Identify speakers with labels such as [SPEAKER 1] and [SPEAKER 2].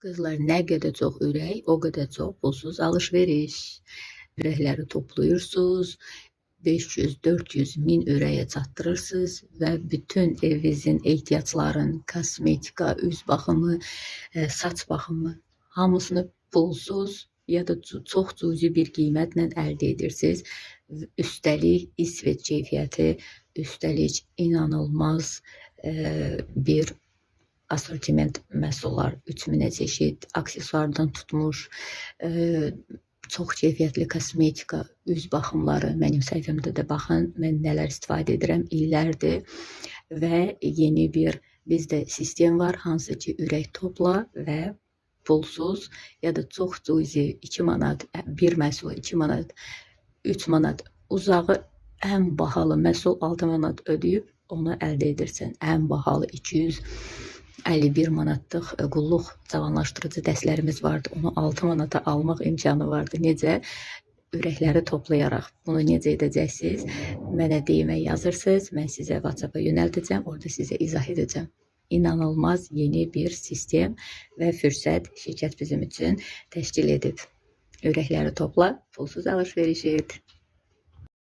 [SPEAKER 1] Qızlar, nə qədər çox ürək, o qədər çox pulsuz alış-veriş. Ürəkləri toplayırsınız, 500-400 min ürəyə çatdırırsınız və bütün evinizin ehtiyaclarını, kosmetika, üz baxımı, saç baxımı hamısını pulsuz ya da çox cüzi bir qiymətlə əldə edirsiniz. Üstəlik İsveç keyfiyyəti, üstəlik inanılmaz bir asortiment məhsullar, 3000-ə çeşid, aksesuardan tutmuş, çox keyfiyyətli kosmetika, üz baxımları, mənim səhifəmdə də baxın, mən nələr istifadə edirəm illərdir və yeni bir bizdə sistem var, hansı ki ürək topla və pulsuz ya da çox cüzi 2 manat, bir məhsul 2 manat, 3 manat uzağı ən bahalı məhsul 6 manat ödəyib onu əldə edirsən. Ən bahalı 251 manatlıq qulluq cavanlaşdırıcı dəstlərimiz vardı. Onu 6 manata almaq imkanı vardı. Necə? Ürəkləri toplayaraq. Bunu necə edəcəksiniz? Mənə DM-ə yazırsınız. Mən sizə WhatsApp-a yönəldəcəm. Orada sizə izah edəcəm. İnanılmaz yeni bir sistem və fürsət şirkət bizim üçün təşkil edib. Ürəkləri topla, pulsuz alış-veriş et.